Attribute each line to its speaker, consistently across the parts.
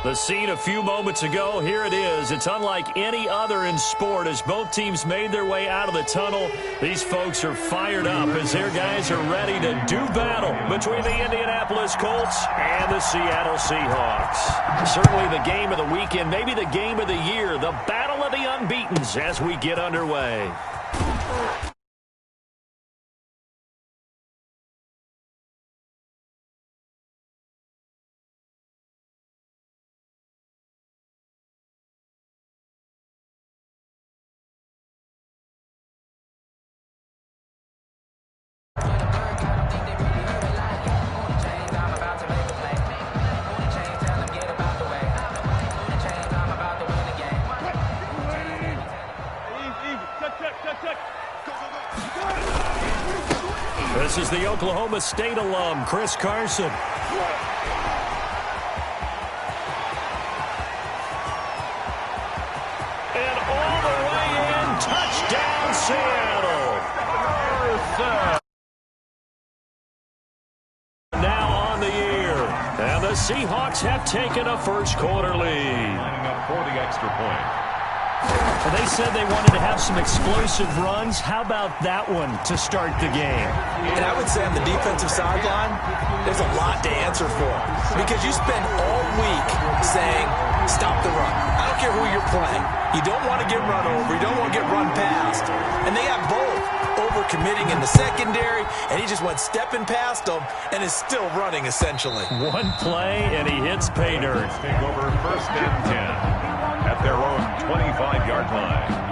Speaker 1: The scene a few moments ago, here it is. It's unlike any other in sport as both teams made their way out of the tunnel. These folks are fired up as their guys are ready to do battle between the Indianapolis Colts and the Seattle Seahawks. Certainly the game of the weekend, maybe the game of the year, the battle of the unbeatens as we get underway. This is the Oklahoma State alum, Chris Carson. And all the way in, touchdown Seattle. Now on the year. And the Seahawks have taken a first quarter lead.
Speaker 2: Lining up for the extra point.
Speaker 1: Well, they said they wanted to have some explosive runs. How about that one to start the game?
Speaker 3: And I would say on the defensive sideline, there's a lot to answer for. Because you spend all week saying, stop the run. I don't care who you're playing. You don't want to get run over. You don't want to get run past. And they got both over-committing in the secondary, and he just went stepping past them and is still running, essentially.
Speaker 1: One play, and he hits pay dirt.
Speaker 2: Take over first and 10 at their own 25-yard line.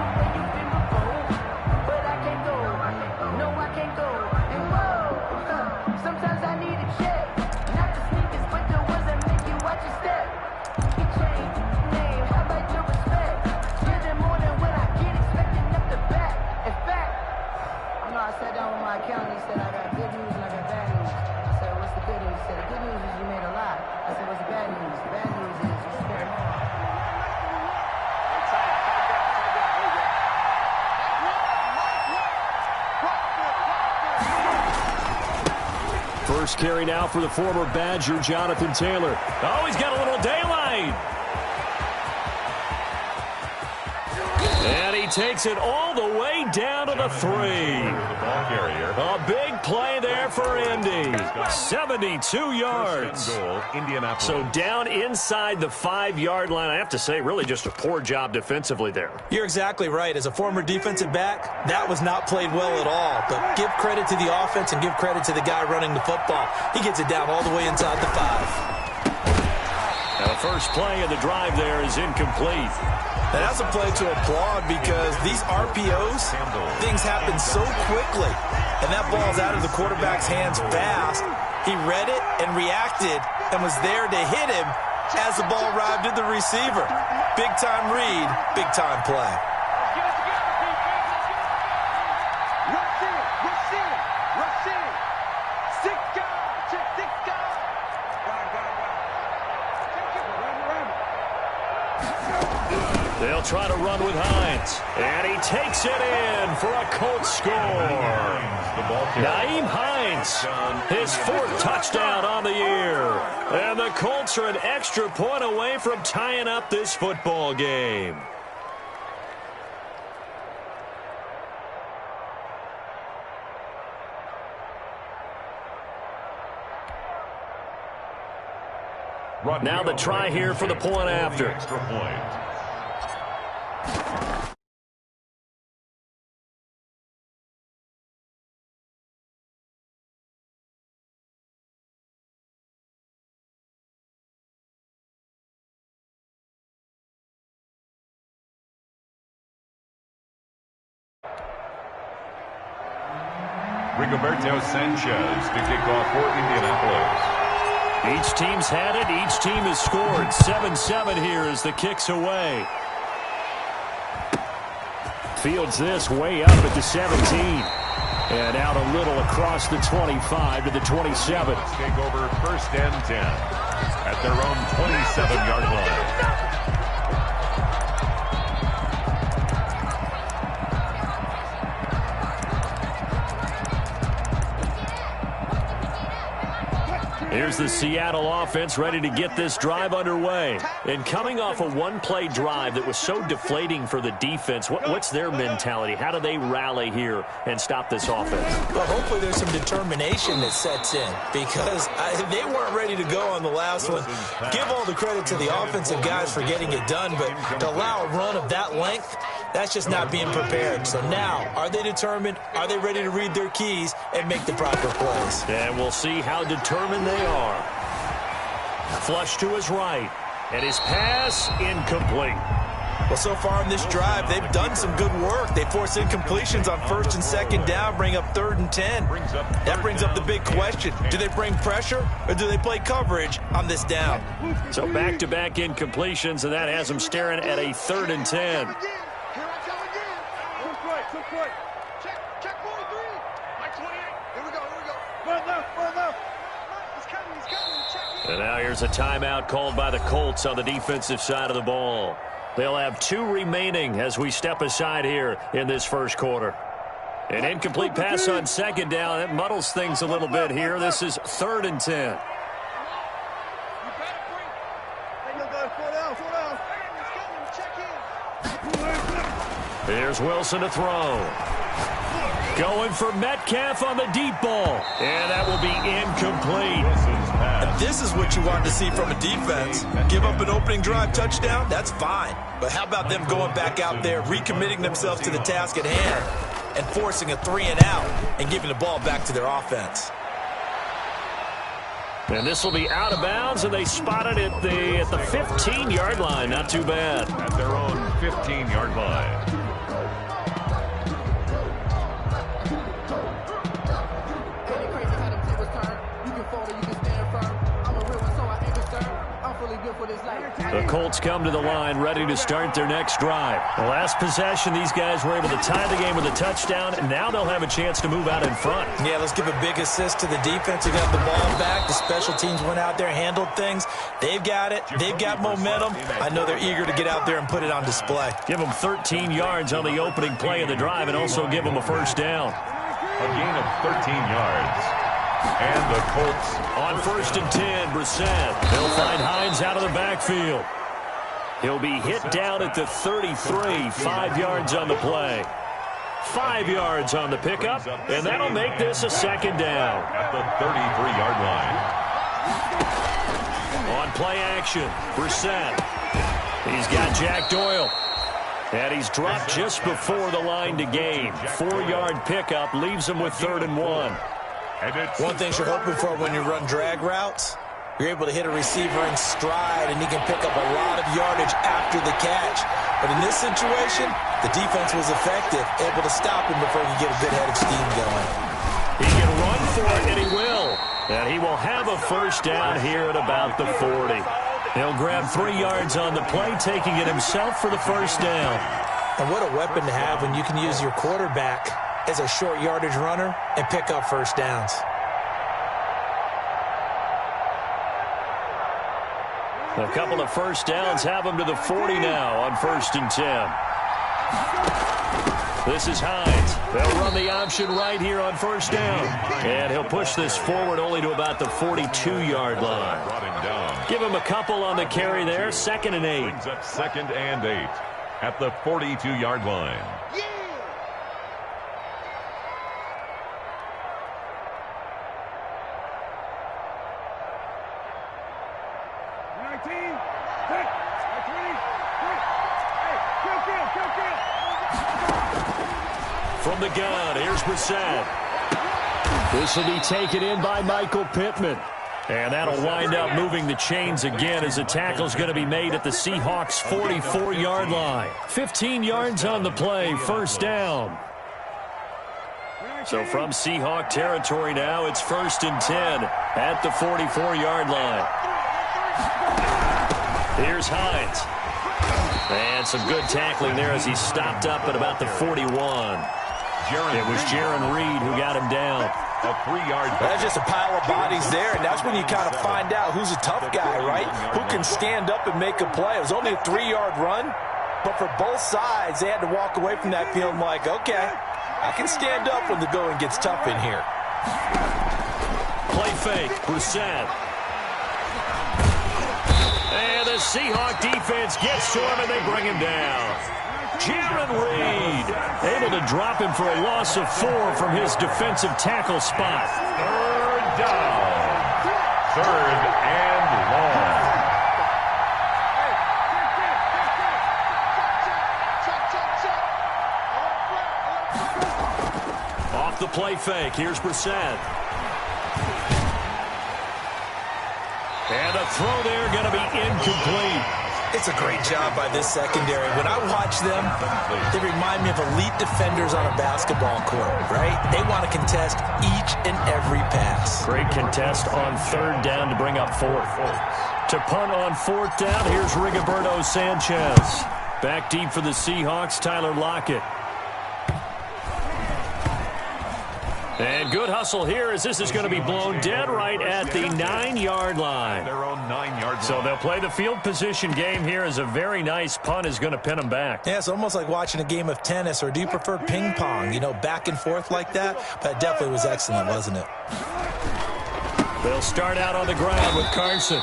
Speaker 1: First carry now for the former Badger, Jonathan Taylor. Oh, he's got a little daylight. And he takes it all the way down to the 3. A big play there for Indy. 72 yards. So down inside the 5-yard line. I have to say, really just a poor job defensively there.
Speaker 3: You're exactly right. As a former defensive back, that was not played well at all. But give credit to the offense and give credit to the guy running the football. He gets it down all the way inside the 5.
Speaker 1: Now the first play of the drive there is incomplete.
Speaker 3: And that's a play to applaud because these RPOs, things happen so quickly. And that ball's out of the quarterback's hands fast. He read it and reacted and was there to hit him as the ball arrived at the receiver. Big-time read, big-time play.
Speaker 1: They'll try to run with Hines. And he takes it in for a Colts score. Nyheim Hines, his 4th touchdown on the year. And the Colts are an extra point away from tying up this football game. Now the try here for the point after.
Speaker 2: Extra point. Rigoberto Sanchez to kick off for Indianapolis.
Speaker 1: Each team's had it. Each team has scored. 7-7 here as the kick's away. Fields this way up at the 17. And out a little across the 25 to the 27.
Speaker 2: Take over first and 10 at their own 27-yard line.
Speaker 1: Here's the Seattle offense ready to get this drive underway. And coming off a one-play drive that was so deflating for the defense, what's their mentality? How do they rally here and stop this offense?
Speaker 3: Well, hopefully there's some determination that sets in because they weren't ready to go on the last one. Give all the credit to the offensive guys for getting it done, but to allow a run of that length, that's just not being prepared. So now, are they determined? Are they ready to read their keys and make the proper plays?
Speaker 1: And we'll see how determined they are. Flush to his right. And his pass incomplete.
Speaker 3: Well, so far in this drive, they've done some good work. They force incompletions on 1st and 2nd down, bring up 3rd and 10. That brings up the big question. Do they bring pressure or do they play coverage on this down?
Speaker 1: So back-to-back incompletions, and that has them staring at a 3rd and 10. And now here's a timeout called by the Colts on the defensive side of the ball. They'll have 2 remaining as we step aside here in this first quarter. An incomplete pass on 2nd down. That muddles things a little bit here. This is 3rd and 10. Here's Wilson to throw. Going for Metcalf on the deep ball. And that will be incomplete.
Speaker 3: And this is what you want to see from a defense. Give up an opening drive touchdown, that's fine. But how about them going back out there, recommitting themselves to the task at hand, and forcing a 3 and out and giving the ball back to their offense.
Speaker 1: And this will be out of bounds, and they spotted it at the 15-yard line. Not too bad.
Speaker 2: At their own 15-yard line.
Speaker 1: The Colts come to the line ready to start their next drive. The last possession, these guys were able to tie the game with a touchdown, and now they'll have a chance to move out in front.
Speaker 3: Yeah, let's give a big assist to the defense who got the ball back. The special teams went out there, handled things. They've got it. They've got momentum. I know they're eager to get out there and put it on display.
Speaker 1: Give them 13 yards on the opening play of the drive and also give them a first down.
Speaker 2: A gain of 13 yards. And the Colts
Speaker 1: on 1st and 10, Brissett. They'll find Hines out of the backfield. He'll be hit down at the 33, 5 yards on the play. 5 yards on the pickup, and that'll make this a 2nd down.
Speaker 2: At the 33-yard line.
Speaker 1: On play action, Brissett. He's got Jack Doyle. And he's dropped just before the line to gain. 4-yard pickup leaves him with 3rd and 1.
Speaker 3: One thing you're hoping for when you run drag routes, you're able to hit a receiver in stride, and he can pick up a lot of yardage after the catch. But in this situation, the defense was effective, able to stop him before he could get a good head of steam going.
Speaker 1: He can run for it, and he will. And he will have a first down here at about the 40. He'll grab 3 yards on the play, taking it himself for the first down.
Speaker 3: And what a weapon to have when you can use your quarterback as a short yardage runner and pick up first downs.
Speaker 1: A couple of first downs have him to the 40 now on 1st and 10. This is Hines. They'll run the option right here on 1st down. And he'll push this forward only to about the 42-yard line. Give him a couple on the carry there. 2nd and 8.
Speaker 2: Brings up 2nd and 8 at the 42-yard line.
Speaker 1: From the gun, here's Brissett. This will be taken in by Michael Pittman. And that'll wind up moving the chains again as the tackle's going to be made at the Seahawks' 44-yard line. 15 yards on the play, first down. So from Seahawk territory now, it's 1st and 10 at the 44-yard line. Here's Hines. And some good tackling there as he stopped up at about the 41. It was Jaron Reed who got him down.
Speaker 2: A 3-yard.
Speaker 3: That's just a pile of bodies there, and that's when you kind of find out who's a tough guy, right? Who can stand up and make a play. It was only a 3-yard run, but for both sides, they had to walk away from that feeling like, okay, I can stand up when the going gets tough in here.
Speaker 1: Play fake, Brissett. The Seahawk defense gets to him, and they bring him down. Jaron Reed able to drop him for a loss of 4 from his defensive tackle spot.
Speaker 2: Third down. Third and long.
Speaker 1: Off the play fake. Here's Brissett. And a throw there going to be incomplete.
Speaker 3: It's a great job by this secondary. When I watch them, they remind me of elite defenders on a basketball court, right? They want to contest each and every pass.
Speaker 1: Great contest on third down to bring up fourth. To punt on fourth down, here's Rigoberto Sanchez. Back deep for the Seahawks, Tyler Lockett. And good hustle here as this is going to be blown dead right at the 9-yard line.
Speaker 2: Their own 9-yard line.
Speaker 1: So they'll play the field position game here as a very nice punt is going to pin them back.
Speaker 3: Yeah, it's almost like watching a game of tennis, or do you prefer ping pong, you know, back and forth like that? But it definitely was excellent, wasn't it?
Speaker 1: They'll start out on the ground with Carson.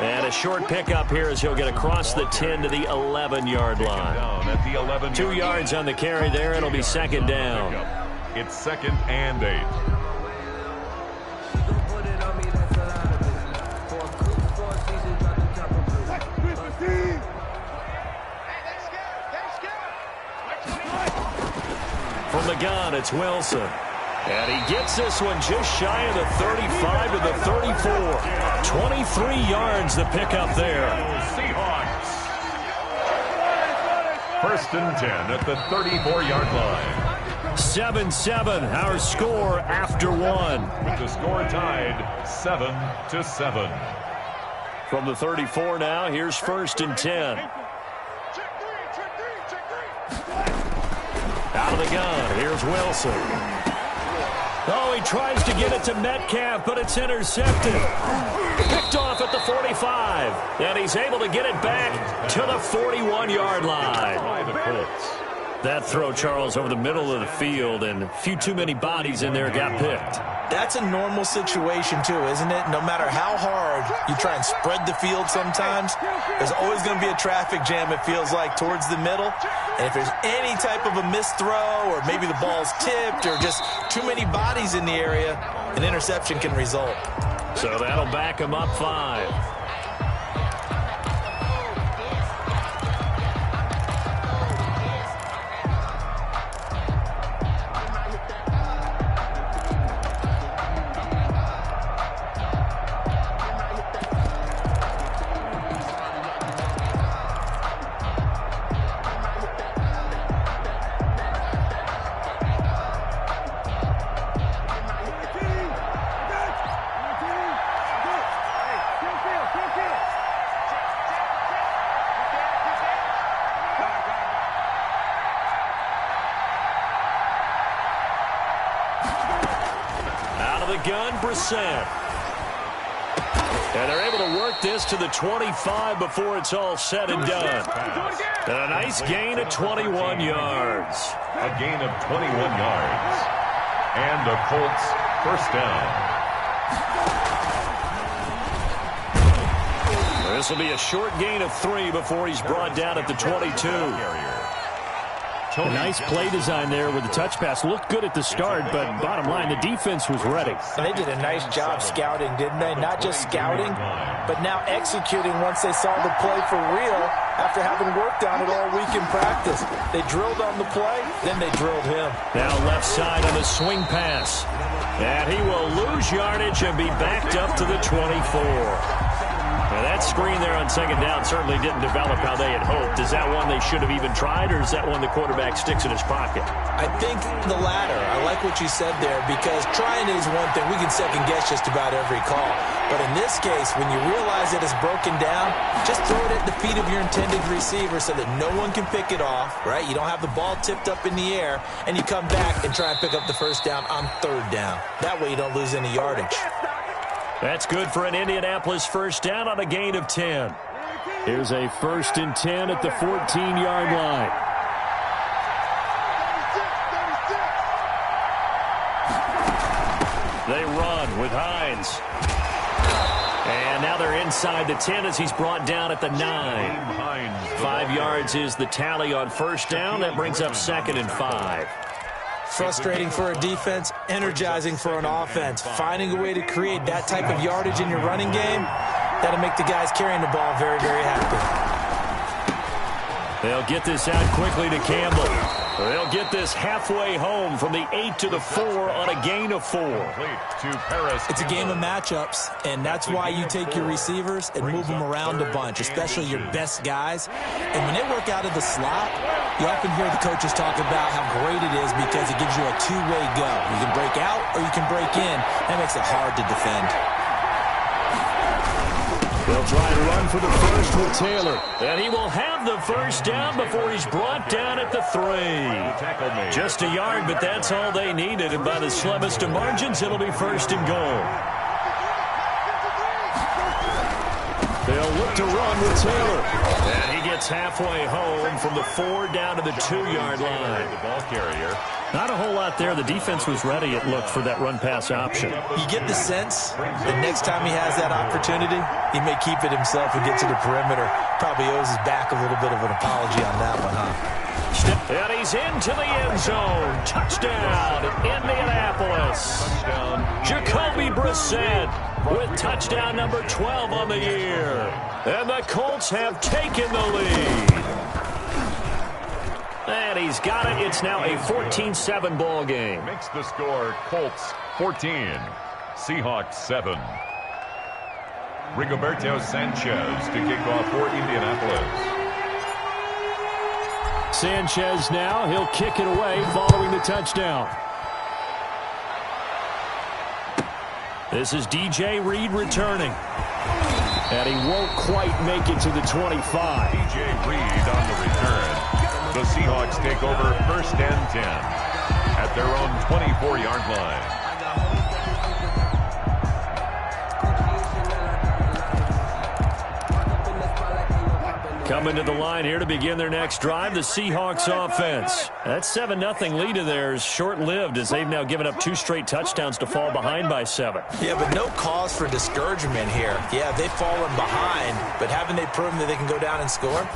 Speaker 1: And a short pickup here as he'll get across the 10 to the 11-yard line.
Speaker 2: Down at the 11.
Speaker 1: 2 yards on the carry there. It'll be second down.
Speaker 2: It's second and 8.
Speaker 1: From the gun, it's Wilson. And he gets this one just shy of the 35 to the 34. 23 yards the pickup there.
Speaker 2: Seahawks. First and 10 at the 34-yard line.
Speaker 1: 7-7, our score after 1.
Speaker 2: With the score tied 7-7.
Speaker 1: From the 34 now, here's first and 10. Out of the gun, here's Wilson. Oh, he tries to get it to Metcalf, but it's intercepted. Picked off at the 45. And he's able to get it back to the 41-yard line.
Speaker 2: By the Colts.
Speaker 1: That throw, Charles, over the middle of the field, and a few too many bodies in there got picked.
Speaker 3: That's a normal situation, too, isn't it? No matter how hard you try and spread the field sometimes, there's always going to be a traffic jam, it feels like, towards the middle. And if there's any type of a missed throw, or maybe the ball's tipped, or just too many bodies in the area, an interception can result.
Speaker 1: So that'll back him up 5. Gun, Brissett. And they're able to work this to the 25 before it's all said and done. And a nice gain of 21 yards.
Speaker 2: A gain of 21 yards. And the Colts first down.
Speaker 1: This will be a short gain of 3 before he's brought down at the 22. A nice play design there with the touch pass. Looked good at the start, but bottom line, the defense was ready.
Speaker 3: And they did a nice job scouting, didn't they? Not just scouting, but now executing once they saw the play for real after having worked on it all week in practice. They drilled on the play, then they drilled him.
Speaker 1: Now left side on the swing pass. And he will lose yardage and be backed up to the 24. Now that screen there on second down certainly didn't develop how they had hoped. Is that one they should have even tried, or is that one the quarterback sticks in his pocket?
Speaker 3: I think the latter. I like what you said there, because trying is one thing. We can second guess just about every call. But in this case, when you realize that it's broken down, just throw it at the feet of your intended receiver so that no one can pick it off, right? You don't have the ball tipped up in the air, and you come back and try and pick up the first down on third down. That way you don't lose any yardage.
Speaker 1: That's good for an Indianapolis first down on a gain of 10. Here's a first and 10 at the 14-yard line. They run with Hines. And now they're inside the 10 as he's brought down at the 9. 5 yards is the tally on first down. That brings up 2nd and 5.
Speaker 3: Frustrating for a defense, energizing for an offense. Finding a way to create that type of yardage in your running game, that'll make the guys carrying the ball very, very happy.
Speaker 1: They'll get this out quickly to Campbell. They'll get this halfway home from the 8 to the 4 on a gain of 4.
Speaker 3: It's a game of matchups, and that's why you take your receivers and move them around a bunch, especially your best guys. And when they work out of the slot, you often hear the coaches talk about how great it is because it gives you a two-way go. You can break out or you can break in. That makes it hard to defend.
Speaker 1: They'll try to run for the first with Taylor. And he will have the first down before he's brought down at the 3. Just a yard, but that's all they needed. And by the slimmest of margins, it'll be 1st and goal. They'll look to run with Taylor. And he gets halfway home from the 4 down to the 2-yard line.
Speaker 2: The ball carrier.
Speaker 1: Not a whole lot there. The defense was ready, it looked, for that run-pass option.
Speaker 3: You get the sense that next time he has that opportunity, he may keep it himself and get to the perimeter. Probably owes his back a little bit of an apology on that one, huh?
Speaker 1: And he's into the end zone. Touchdown, Indianapolis.
Speaker 2: Touchdown.
Speaker 1: Jacoby Brissett with touchdown number 12 on the year. And the Colts have taken the lead. And he's got it. It's now a 14-7 ball game.
Speaker 2: Makes the score Colts 14, Seahawks 7. Rigoberto Sanchez to kick off for Indianapolis.
Speaker 1: Sanchez now. He'll kick it away following the touchdown. This is DJ Reed returning. And he won't quite make it to the 25.
Speaker 2: DJ Reed on the return. The Seahawks take over 1st and 10 at their own 24-yard line.
Speaker 1: Coming to the line here to begin their next drive, the Seahawks offense. That 7-0 lead of theirs short-lived as they've now given up 2 straight touchdowns to fall behind by 7.
Speaker 3: Yeah, but no cause for discouragement here. Yeah, they've fallen behind, but haven't they proven that they can go down and score?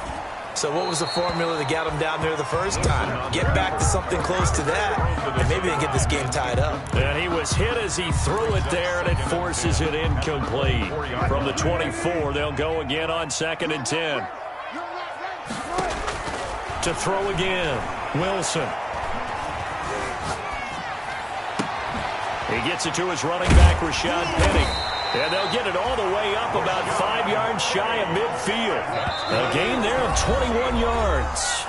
Speaker 3: So what was the formula that got them down there the first time? Get back to something close to that, and maybe they can get this game tied up.
Speaker 1: And he was hit as he threw it there, and it forces it incomplete. From the 24, they'll go again on 2nd and 10. To throw again, Wilson. He gets it to his running back, Rashad Penny. And they'll get it all the way up about 5 yards shy of midfield. A gain there of 21 yards.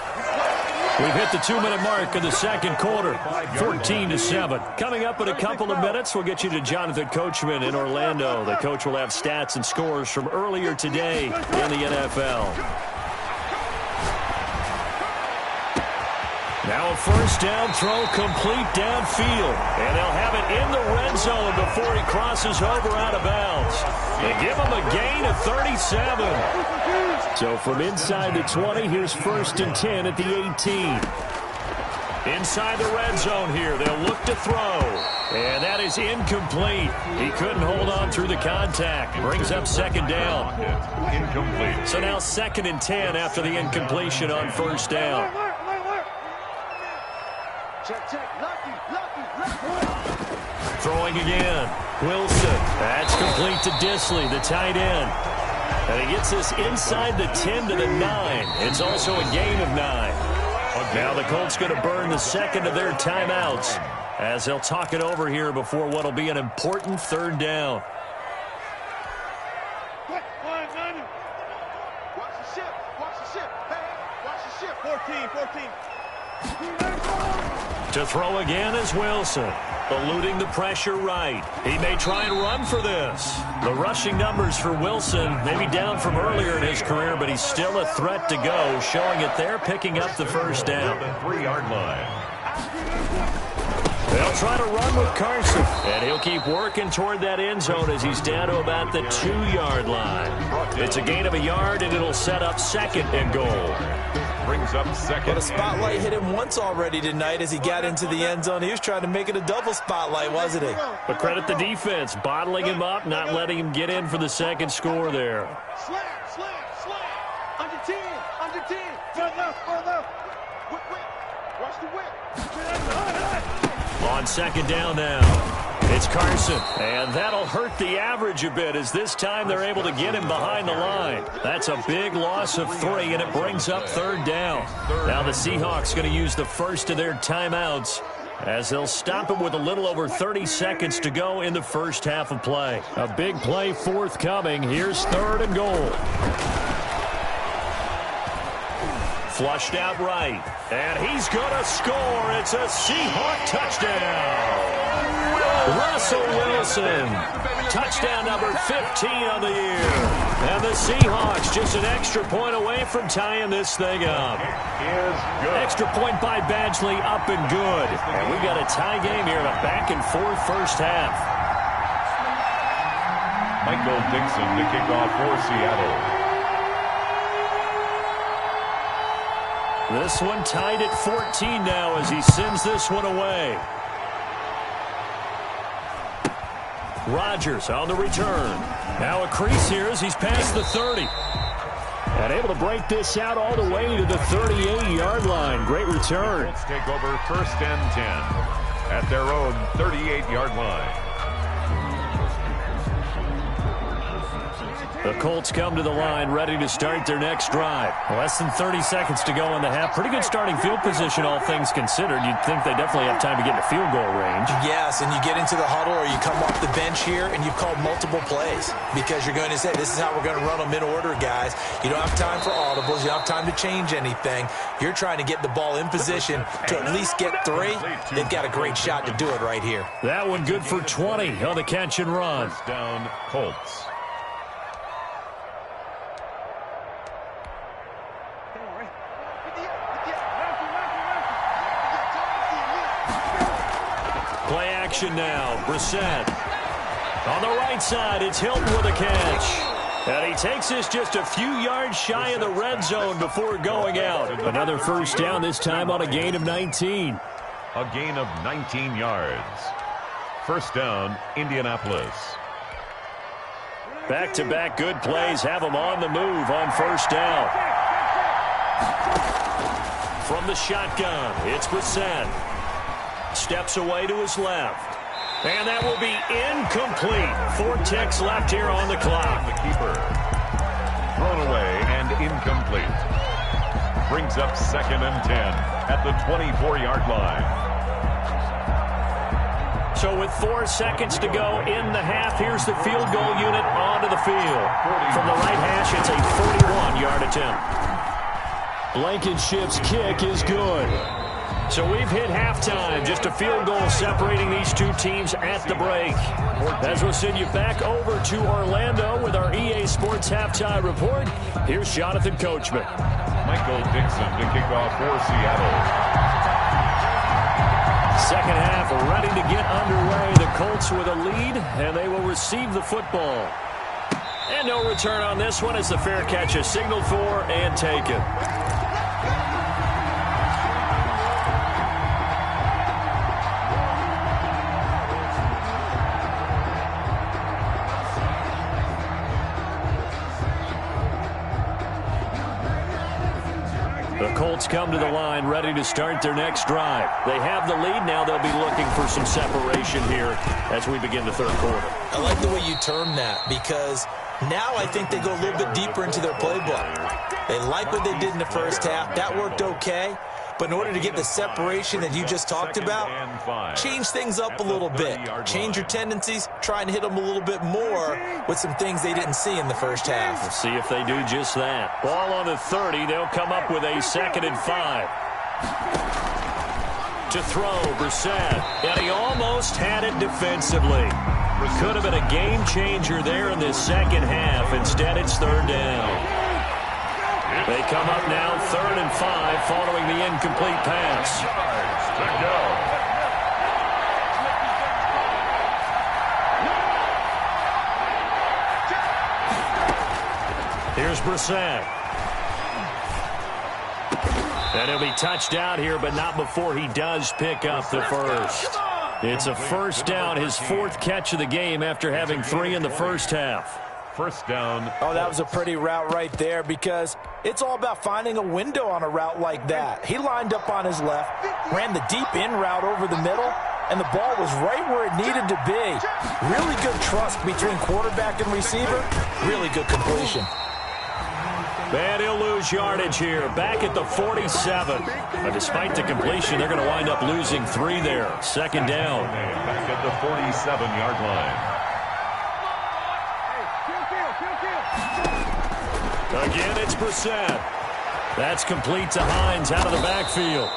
Speaker 1: We've hit the 2-minute mark of the second quarter, 14-7. Coming up in a couple of minutes, we'll get you to Jonathan Coachman in Orlando. The coach will have stats and scores from earlier today in the NFL. Now a first down throw complete downfield. And they'll have it in the red zone before he crosses over out of bounds. They give him a gain of 37. So from inside the 20, here's 1st and 10 at the 18. Inside the red zone here, they'll look to throw. And that is incomplete. He couldn't hold on through the contact. Brings up 2nd down.
Speaker 2: Incomplete.
Speaker 1: So now 2nd and 10 after the incompletion on 1st down. Throwing again. Wilson. That's complete to Disley, the tight end. And he gets this inside the 10 to the 9. It's also a gain of 9. Now the Colts going to burn the 2nd of their timeouts as they'll talk it over here before what will be an important 3rd down.
Speaker 4: Watch the ship. Watch the ship. Hey, watch the ship. 14.
Speaker 1: To throw again is Wilson, eluding the pressure right. He may try and run for this. The rushing numbers for Wilson may be down from earlier in his career, but he's still a threat to go, showing it there, picking up the 1st down.
Speaker 2: 3-yard line.
Speaker 1: They'll try to run with Carson. And he'll keep working toward that end zone as he's down to about the 2-yard line. It's a gain of a yard, and it'll set up 2nd and goal.
Speaker 2: Brings up 2nd.
Speaker 3: But a spotlight hit him once already tonight as he got into the end zone. He was trying to make it a double spotlight, wasn't he?
Speaker 1: But credit the defense, bottling him up, not letting him get in for the 2nd score there.
Speaker 4: Slam. Under 10. Further. Whip. Watch the whip.
Speaker 1: On 2nd down now. It's Carson, and that'll hurt the average a bit as this time they're able to get him behind the line. That's a big loss of 3, and it brings up 3rd down. Now the Seahawks going to use the first of their timeouts as they'll stop it with a little over 30 seconds to go in the first half of play. A big play forthcoming. Here's 3rd and goal. Flushed out right, and he's going to score. It's a Seahawk touchdown. Russell Wilson, touchdown number 15 on the year. And the Seahawks just an extra point away from tying this thing up. Extra point by Badgley, up and good. And we got a tie game here in a back-and-forth first half.
Speaker 2: Michael Dixon to kick off for Seattle.
Speaker 1: This one tied at 14 now as he sends this one away. Rodgers on the return. Now a crease here as he's past the 30. And able to break this out all the way to the 38-yard line. Great return.
Speaker 2: Let's take over 1st and 10 at their own 38-yard line.
Speaker 1: The Colts come to the line ready to start their next drive. Less than 30 seconds to go in the half. Pretty good starting field position, all things considered. You'd think they definitely have time to get in field goal range.
Speaker 3: Yes, and you get into the huddle or you come off the bench here and you've called multiple plays because you're going to say, this is how we're going to run them in order, guys. You don't have time for audibles. You don't have time to change anything. You're trying to get the ball in position to at least get 3. They've got a great shot to do it right here.
Speaker 1: That one good for 20 on the catch and run.
Speaker 2: First down, Colts.
Speaker 1: Play action now. Brissett. On the right side, it's Hilton with a catch. And he takes this just a few yards shy of the red zone before going out. Another first down, this time on a gain of 19.
Speaker 2: A gain of 19 yards. First down, Indianapolis.
Speaker 1: Back-to-back good plays have them on the move on first down. From the shotgun, it's Brissett. Steps away to his left. And that will be incomplete. 4 ticks left here on the clock.
Speaker 2: The keeper. Thrown away and incomplete. Brings up 2nd and 10 at the 24-yard line.
Speaker 1: So with 4 seconds to go in the half, here's the field goal unit onto the field. From the right hash, it's a 41-yard attempt. Blankenship's kick is good. So we've hit halftime. Just a field goal separating these two teams at the break. As we'll send you back over to Orlando with our EA Sports Halftime Report, here's Jonathan Coachman.
Speaker 2: Michael Dixon to kick off for Seattle.
Speaker 1: Second half ready to get underway. The Colts with a lead, and they will receive the football. And no return on this one as the fair catch is signaled for and taken. The Colts come to the line ready to start their next drive. They have the lead. Now they'll be looking for some separation here as we begin the third quarter.
Speaker 3: I like the way you term that because now I think they go a little bit deeper into their playbook. They like what they did in the first half. That worked okay. But in order to get the separation that you just talked about, change things up a little bit. Change your tendencies, try and hit them a little bit more with some things they didn't see in the first half.
Speaker 1: We'll see if they do just that. Ball on the 30. They'll come up with a 2nd and 5. To throw, Brissett. And he almost had it defensively. Could have been a game changer there in this second half. Instead, it's 3rd down. They come up now 3rd and 5 following the incomplete pass. Here's Brissett. And he'll be touched out here, but not before he does pick up the first. It's a first down, his fourth catch of the game after having 3 in the first half.
Speaker 2: First down.
Speaker 3: Oh, that was a pretty route right there because it's all about finding a window on a route like that. He lined up on his left, ran the deep in route over the middle, and the ball was right where it needed to be. Really good trust between quarterback and receiver. Really good completion.
Speaker 1: And he'll lose yardage here, back at the 47. But despite the completion, they're going to wind up losing 3 there. Second down.
Speaker 2: Back at the 47-yard line.
Speaker 1: Again, it's Brissett. That's complete to Hines out of the backfield.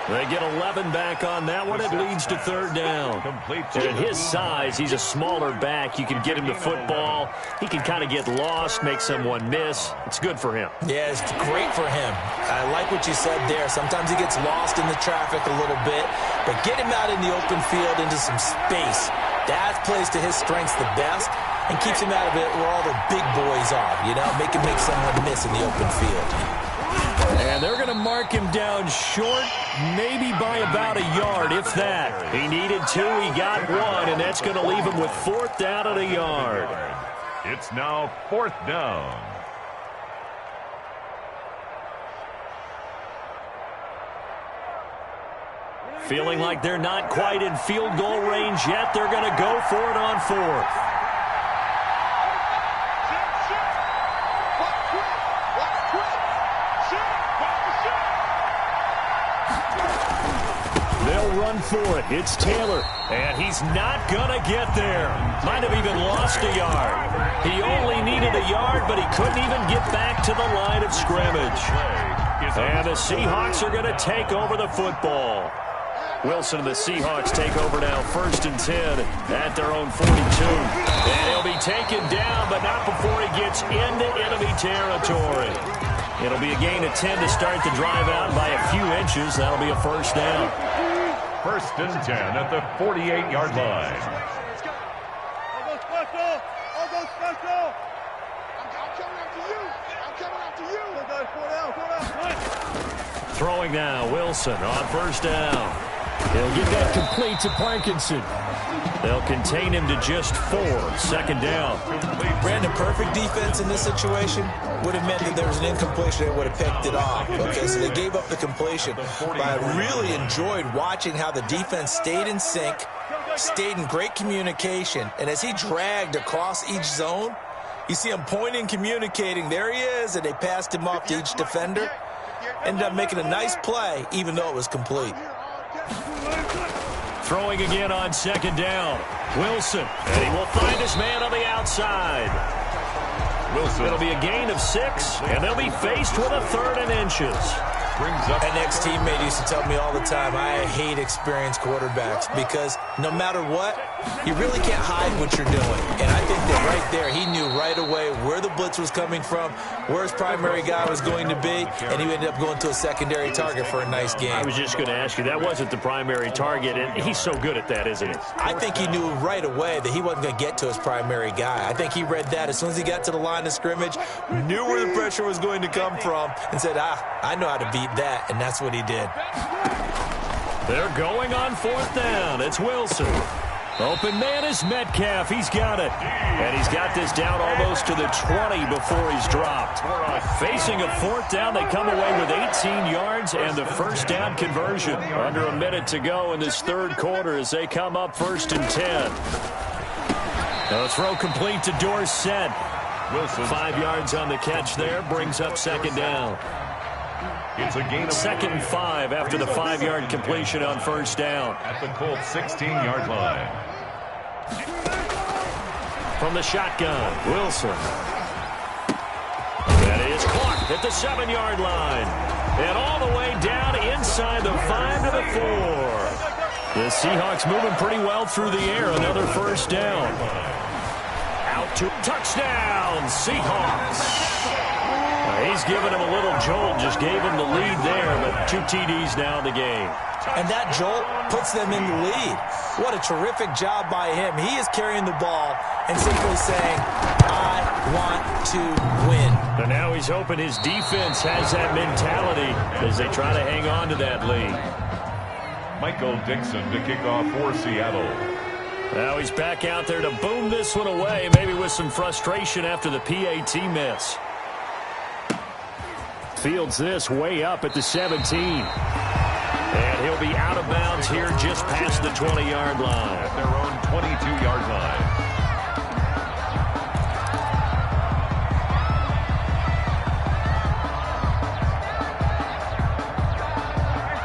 Speaker 1: They get 11 back on that one. It leads to third down. And at his size, he's a smaller back. You can get him the football. He can kind of get lost, make someone miss. It's good for him.
Speaker 3: Yeah, it's great for him. I like what you said there. Sometimes he gets lost in the traffic a little bit, but get him out in the open field into some space. That plays to his strengths the best and keeps him out of it where all the big boys are, you know, make someone miss in the open field.
Speaker 1: And they're going to mark him down short, maybe by about a yard, if that. He needed 2, he got 1, and that's going to leave him with 4th down and a yard.
Speaker 2: It's now 4th down.
Speaker 1: Feeling like they're not quite in field goal range yet, they're going to go for it on 4th. Run for it. It's Taylor, and he's not gonna get there. Might have even lost a yard. He only needed a yard, but he couldn't even get back to the line of scrimmage. And the Seahawks are gonna take over the football. Wilson and the Seahawks take over now, 1st and 10 at their own 42. And he'll be taken down, but not before he gets into enemy territory. It'll be a gain of 10 to start the drive out by a few inches. That'll be a first down.
Speaker 2: 1st and 10 at the 48-yard line.
Speaker 4: I'll go special. I'll go special. I'm coming after you. I'm coming after you. Go down.
Speaker 1: Throwing now, Wilson on 1st down. He'll get that complete to Parkinson. They'll contain him to just 4. 2nd down.
Speaker 3: Brandon, perfect defense in this situation would have meant that there was an incompletion and would have picked it off. Okay, so they gave up the completion. But I really enjoyed watching how the defense stayed in sync, stayed in great communication, and as he dragged across each zone, you see him pointing, communicating. There he is, and they passed him off to each defender. Ended up making a nice play, even though it was complete.
Speaker 1: Throwing again on 2nd down. Wilson, and he will find his man on the outside. Wilson. It'll be a gain of 6, and they'll be faced with a 3rd and inches.
Speaker 3: An ex-teammate used to tell me all the time, I hate experienced quarterbacks because no matter what, you really can't hide what you're doing. And I think that right there, he knew right away where the blitz was coming from, where his primary guy was going to be, and he ended up going to a secondary target for a nice game.
Speaker 1: I was just going to ask you, that wasn't the primary target, and he's so good at that, isn't he?
Speaker 3: I think he knew right away that he wasn't going to get to his primary guy. I think he read that as soon as he got to the line of scrimmage, knew where the pressure was going to come from, and said, I know how to beat that, and that's what he did.
Speaker 1: They're going on 4th down. It's Wilson. Open man is Metcalf. He's got it. And he's got this down almost to the 20 before he's dropped. Facing a 4th down, they come away with 18 yards and the first down conversion. Under a minute to go in this 3rd quarter as they come up 1st and 10. The throw complete to Dorsett. Wilson. 5 yards on the catch there. Brings up 2nd down.
Speaker 2: It's a gain of
Speaker 1: 2nd and 5 after the 5-yard completion on 1st down.
Speaker 2: At the Colts 16-yard line.
Speaker 1: From the shotgun, Wilson. That is clocked at the 7-yard line. And all the way down inside the 5 to the 4. The Seahawks moving pretty well through the air. Another first down. Out to touchdown, Seahawks. He's given him a little jolt, just gave him the lead there, but 2 TDs now in the game.
Speaker 3: And that jolt puts them in the lead. What a terrific job by him. He is carrying the ball and simply saying, I want to win.
Speaker 1: And now he's hoping his defense has that mentality as they try to hang on to that lead.
Speaker 2: Michael Dixon to kick off for Seattle.
Speaker 1: Now he's back out there to boom this one away, maybe with some frustration after the PAT miss. Fields this way up at the 17. And he'll be out of bounds here just past the 20-yard line.
Speaker 2: At their own 22-yard line.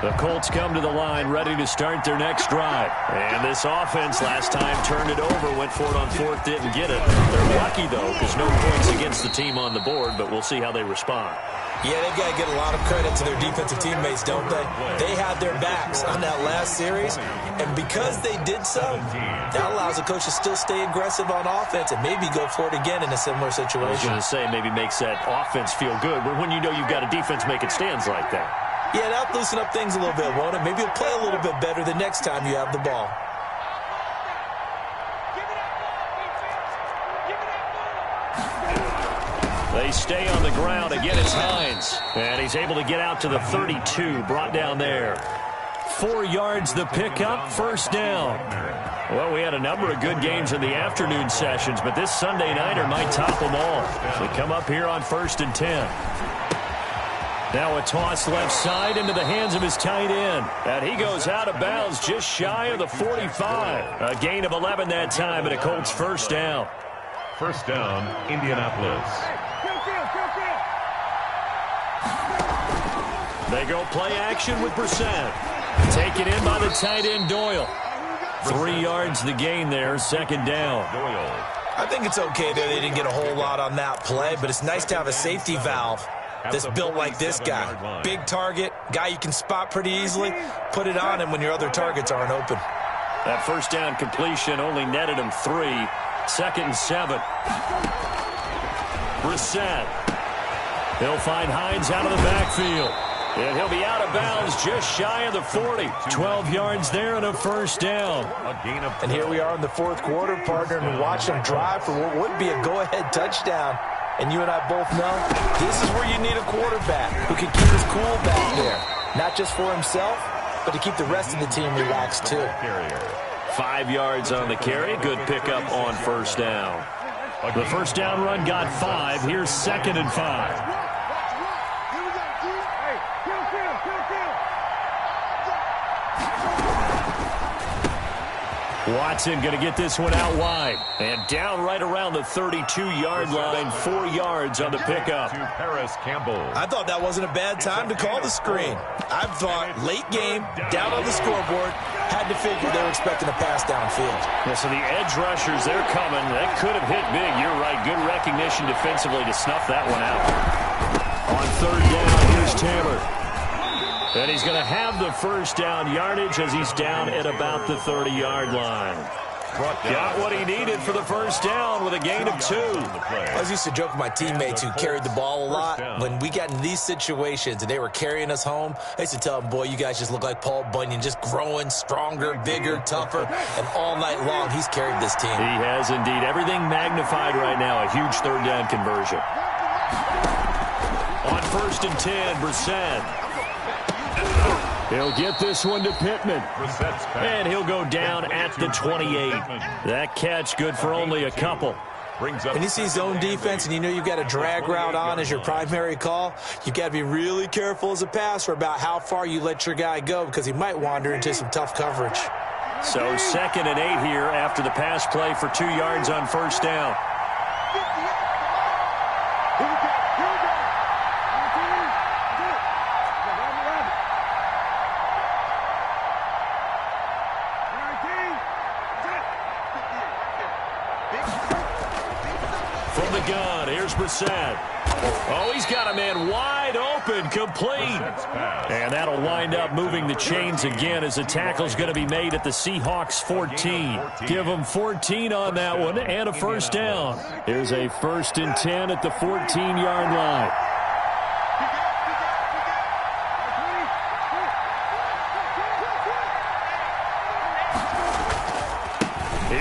Speaker 1: The Colts come to the line ready to start their next drive. And this offense last time turned it over, went for it on 4th, didn't get it. They're lucky, though, because no points against the team on the board, but we'll see how they respond.
Speaker 3: Yeah, they've got to get a lot of credit to their defensive teammates, don't they? They had their backs on that last series, and because they did so, that allows the coach to still stay aggressive on offense and maybe go for it again in a similar situation.
Speaker 1: I was going to say maybe makes that offense feel good, but when you know you've got a defense making stands like that.
Speaker 3: Yeah, that'll loosen up things a little bit, won't it? Maybe you'll play a little bit better the next time you have the ball.
Speaker 1: They stay on the ground. Again, it's Hines. And he's able to get out to the 32, brought down there. 4 yards the pickup, first down. Well, we had a number of good games in the afternoon sessions, but this Sunday nighter might top them all. They come up here on 1st and 10. Now a toss left side into the hands of his tight end. And he goes out of bounds just shy of the 45. A gain of 11 that time, and a Colts first down.
Speaker 2: First down, Indianapolis.
Speaker 1: They go play action with Brissett. Taken in by the tight end Doyle. 3 yards the gain there, second down.
Speaker 2: Doyle.
Speaker 3: I think it's okay there. They didn't get a whole lot on that play, but it's nice to have a safety valve that's built like this guy. Big target, guy you can spot pretty easily. Put it on him when your other targets aren't open.
Speaker 1: That first down completion only netted him 3. 2nd and 7. Brissett. He'll find Hines out of the backfield. And he'll be out of bounds just shy of the 40. 12 yards there and a first down.
Speaker 3: And here we are in the 4th quarter, partner, and watch him drive for what would be a go-ahead touchdown. And you and I both know this is where you need a quarterback who can keep his cool back there. Not just for himself, but to keep the rest of the team relaxed too.
Speaker 1: 5 yards on the carry. Good pickup on first down. The first down run got 5. Here's 2nd and 5. Watson going to get this one out wide. And down right around the 32-yard line. 4 yards on the pickup.
Speaker 2: To Paris Campbell.
Speaker 3: I thought that wasn't a bad time to call the screen. I thought late game, down on the scoreboard, had to figure they were expecting a pass downfield.
Speaker 1: Yeah, so the edge rushers, they're coming. That could have hit big. You're right. Good recognition defensively to snuff that one out. On 3rd down, here's Taylor. And he's going to have the first down yardage as he's down at about the 30-yard line. Got what he needed for the first down with a gain of 2.
Speaker 3: I was used to joke with my teammates who carried the ball a lot. When we got in these situations and they were carrying us home, I used to tell them, boy, you guys just look like Paul Bunyan, just growing stronger, bigger, tougher. And all night long, he's carried this team.
Speaker 1: He has indeed. Everything magnified right now. A huge 3rd down conversion. On 1st and 10, Brissett. He'll get this one to Pittman. And he'll go down at the 28. That catch good for only a couple.
Speaker 3: When you see zone defense and you know you've got a drag route on as your primary call, you've got to be really careful as a passer about how far you let your guy go because he might wander into some tough coverage.
Speaker 1: So 2nd and 8 here after the pass play for 2 yards on first down. From the gun, here's Brissett. Oh, he's got a man wide open, complete. And that'll wind up moving the chains again as the tackle's going to be made at the Seahawks 14. Give them 14 on that one and a first down. Here's a 1st and 10 at the 14-yard line.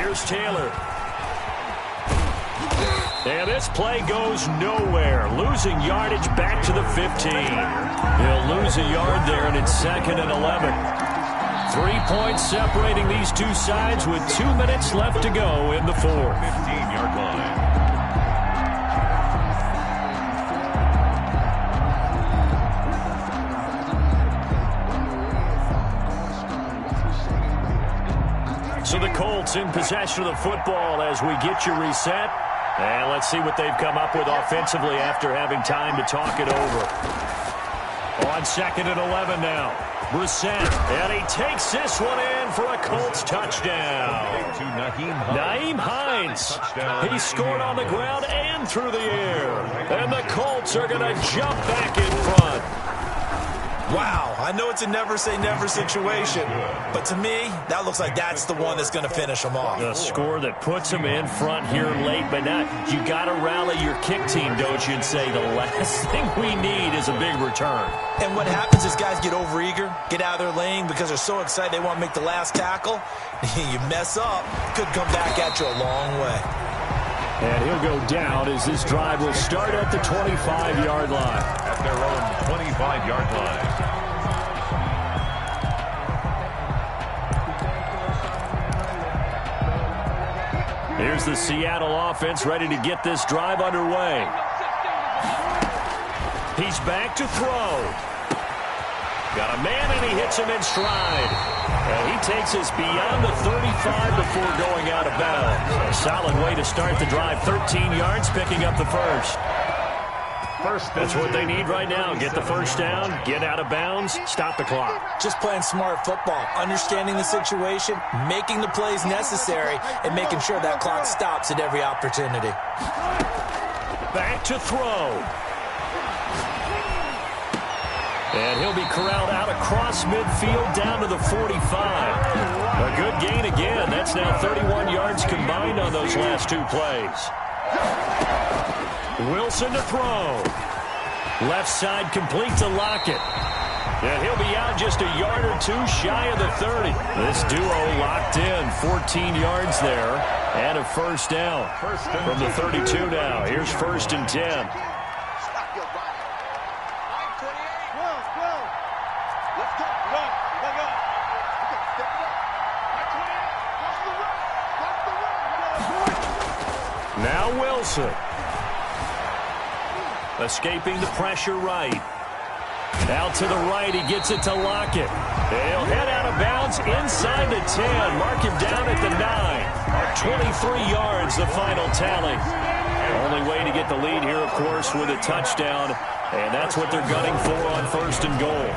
Speaker 1: Here's Taylor. And this play goes nowhere. Losing yardage back to the 15. He'll lose a yard there, and it's 2nd and 11. 3 points separating these two sides with 2 minutes left to go in the 4th.
Speaker 2: 15-yard line.
Speaker 1: So the Colts in possession of the football as we get you reset. And let's see what they've come up with offensively after having time to talk it over. On 2nd and 11 now. Brissett, and he takes this one in for a Colts touchdown. Nyheim Hines. He scored on the ground and through the air. And the Colts are going to jump back in front.
Speaker 3: Wow, I know it's a never-say-never situation, but to me, that looks like that's the one that's going to finish them off.
Speaker 1: The score that puts them in front here late, but now you got to rally your kick team, don't you, and say the last thing we need is a big return.
Speaker 3: And what happens is guys get overeager, get out of their lane because they're so excited they want to make the last tackle. You mess up, could come back at you a long way.
Speaker 1: And he'll go down as this drive will start at the 25-yard line.
Speaker 2: At their own 25-yard line.
Speaker 1: Here's the Seattle offense ready to get this drive underway. He's back to throw. Got a man, and he hits him in stride. And he takes us beyond the 35 before going out of bounds. A solid way to start the drive. 13 yards, picking up the first. That's what they need right now. Get the first down, get out of bounds, stop the clock.
Speaker 3: Just playing smart football, understanding the situation, making the plays necessary, and making sure that clock stops at every opportunity.
Speaker 1: Back to throw. And he'll be corralled out across midfield down to the 45. A good gain again. That's now 31 yards combined on those last 2 plays. Wilson to throw. Left side complete to Lockett. And he'll be out just a yard or 2 shy of the 30. This duo locked in. 14 yards there. And a first down from the 32 now. Here's 1st and 10. Now Wilson. Escaping the pressure right. Out to the right, he gets it to Lockett. He'll head out of bounds inside the 10. Mark him down at the 9. 23 yards, the final tally. Only way to get the lead here, of course, with a touchdown. And that's what they're gunning for on 1st and goal.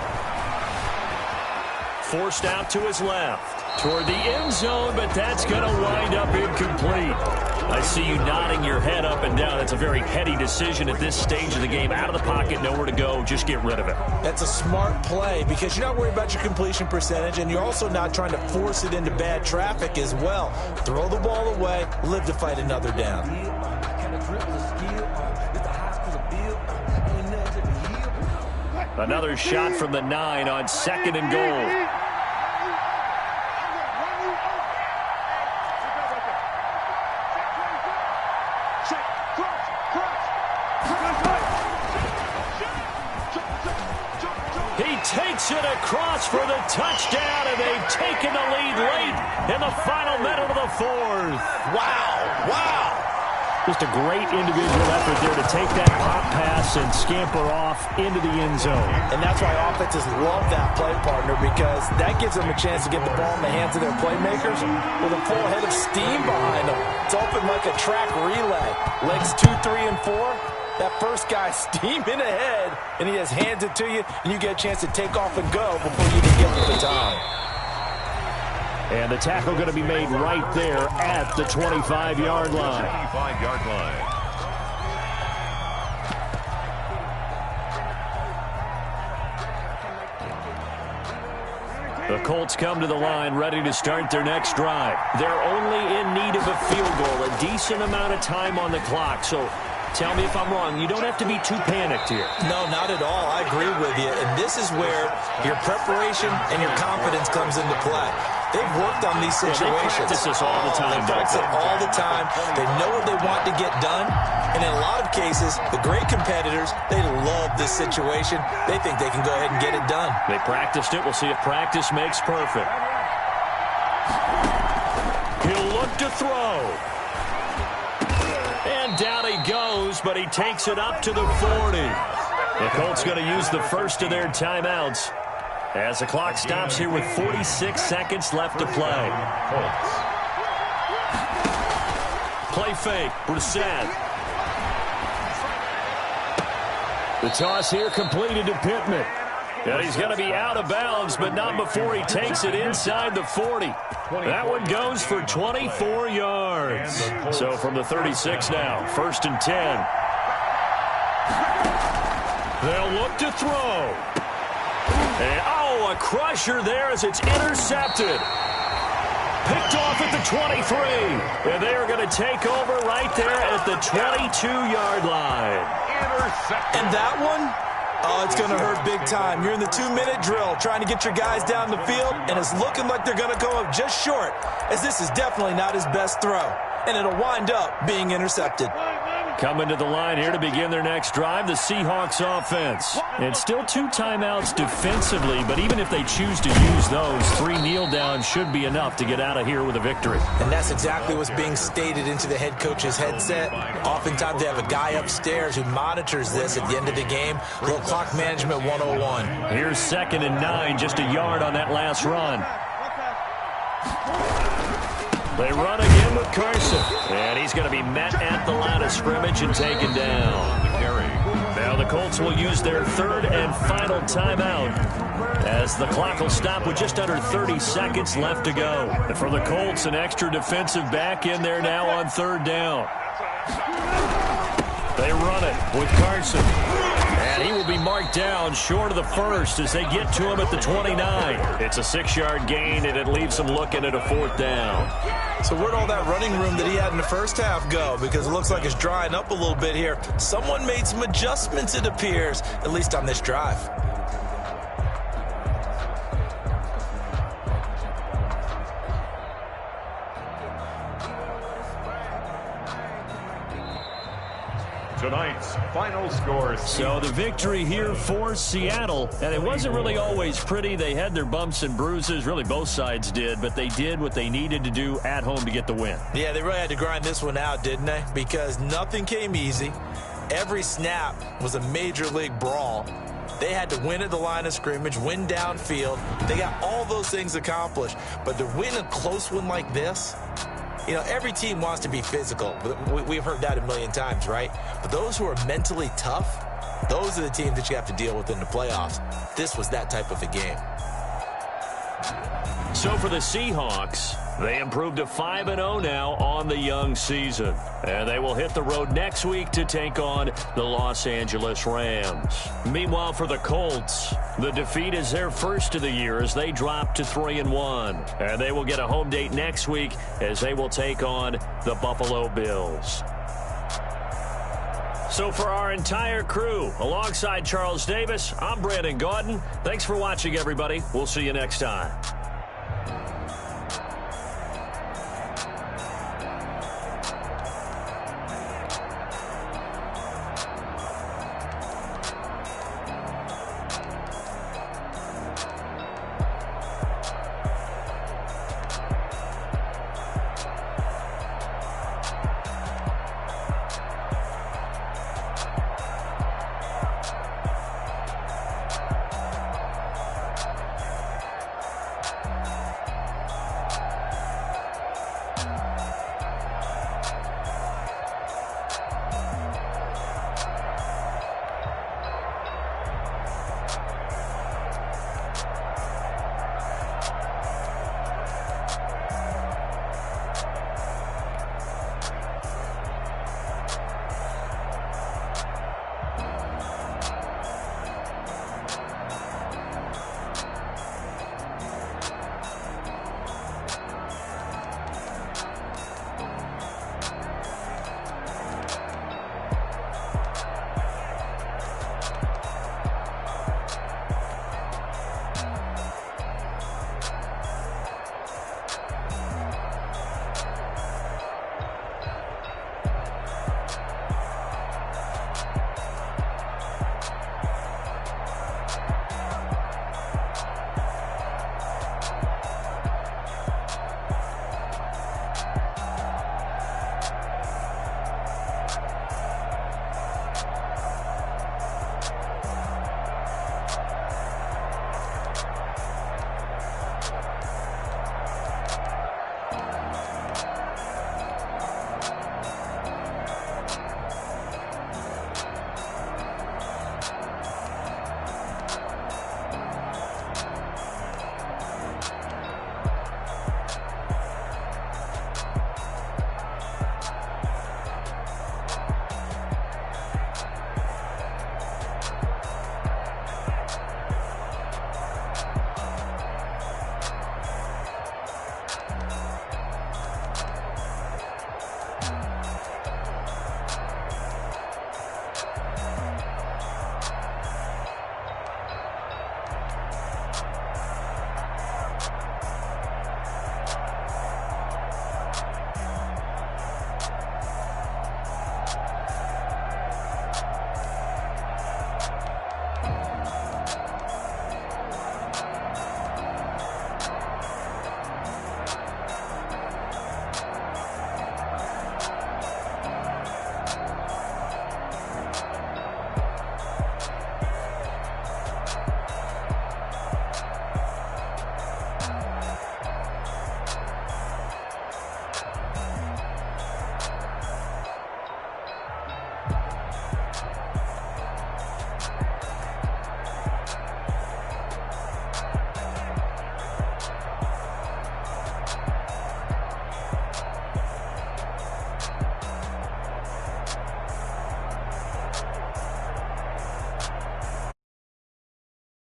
Speaker 1: Forced out to his left. Toward the end zone, but that's going to wind up incomplete. I see you nodding your head up and down. It's a very heady decision at this stage of the game. Out of the pocket, nowhere to go. Just get rid of it.
Speaker 3: That's a smart play because you're not worried about your completion percentage, and you're also not trying to force it into bad traffic as well. Throw the ball away, live to fight another down.
Speaker 1: Another shot from the 9 on 2nd and goal. Takes it across for the touchdown, and they've taken the lead late in the final minute of the 4th.
Speaker 3: Wow.
Speaker 1: Just a great individual effort there to take that pop pass and scamper off into the end zone.
Speaker 3: And that's why offenses love that play, partner, because that gives them a chance to get the ball in the hands of their playmakers with a full head of steam behind them. It's open like a track relay. Legs 2, 3, and 4. That first guy steaming ahead, and he just hands it to you, and you get a chance to take off and go before you can get to the time.
Speaker 1: And the tackle going to be made right there at the 25-yard line.
Speaker 2: 25-yard line.
Speaker 1: The Colts come to the line ready to start their next drive. They're only in need of a field goal, a decent amount of time on the clock. So tell me if I'm wrong. You don't have to be too panicked here.
Speaker 3: No, not at all. I agree with you. And this is where your preparation and your confidence comes into play. They've worked on these situations.
Speaker 1: They practice this all the time.
Speaker 3: They practice it all the time. They know what they want to get done. And in a lot of cases, the great competitors, they love this situation. They think they can go ahead and get it done.
Speaker 1: They practiced it. We'll see if practice makes perfect. He'll look to throw. And down he goes, but he takes it up to the 40. The Colts going to use the first of their timeouts as the clock stops here with 46 seconds left to play. Play fake. Brissett. The toss here completed to Pittman. And he's going to be out of bounds, but not before he takes it inside the 40. That one goes for 24 yards. So from the 36 now, 1st and 10. They'll look to throw. And, a crusher there as it's intercepted. Picked off at the 23. And they are going to take over right there at the 22-yard line.
Speaker 3: And that one, it's going to hurt big time. You're in the 2-minute drill trying to get your guys down the field, and it's looking like they're going to come up just short, as this is definitely not his best throw. And it'll wind up being intercepted.
Speaker 1: Coming to the line here to begin their next drive, the Seahawks offense. And still 2 timeouts defensively, but even if they choose to use those, 3 kneel downs should be enough to get out of here with a victory.
Speaker 3: And that's exactly what's being stated into the head coach's headset. Oftentimes they have a guy upstairs who monitors this at the end of the game. A little clock management 101.
Speaker 1: Here's 2nd and 9, just a yard on that last run. They run again with Carson. And he's going to be met at the line of scrimmage and taken down. Now the Colts will use their 3rd and final timeout as the clock will stop with just under 30 seconds left to go. And for the Colts, an extra defensive back in there now on 3rd down. They run it with Carson. And he will be marked down short of the first as they get to him at the 29. It's a 6-yard gain, and it leaves them looking at a 4th down.
Speaker 3: So where'd all that running room that he had in the first half go? Because it looks like it's drying up a little bit here. Someone made some adjustments, it appears, at least on this drive.
Speaker 2: Tonight's final score.
Speaker 1: So the victory here for Seattle, and it wasn't really always pretty. They had their bumps and bruises, really both sides did, but they did what they needed to do at home to get the win.
Speaker 3: Yeah, they really had to grind this one out, didn't they? Because nothing came easy. Every snap was a major league brawl. They had to win at the line of scrimmage, win downfield. They got all those things accomplished. But to win a close one like this, you know, every team wants to be physical. We've heard that a million times, right? But those who are mentally tough, those are the teams that you have to deal with in the playoffs. This was that type of a game.
Speaker 1: So for the Seahawks, they improved to 5-0 now on the young season. And they will hit the road next week to take on the Los Angeles Rams. Meanwhile, for the Colts, the defeat is their first of the year as they drop to 3-1. And they will get a home date next week as they will take on the Buffalo Bills. So for our entire crew, alongside Charles Davis, I'm Brandon Gaudin. Thanks for watching, everybody. We'll see you next time.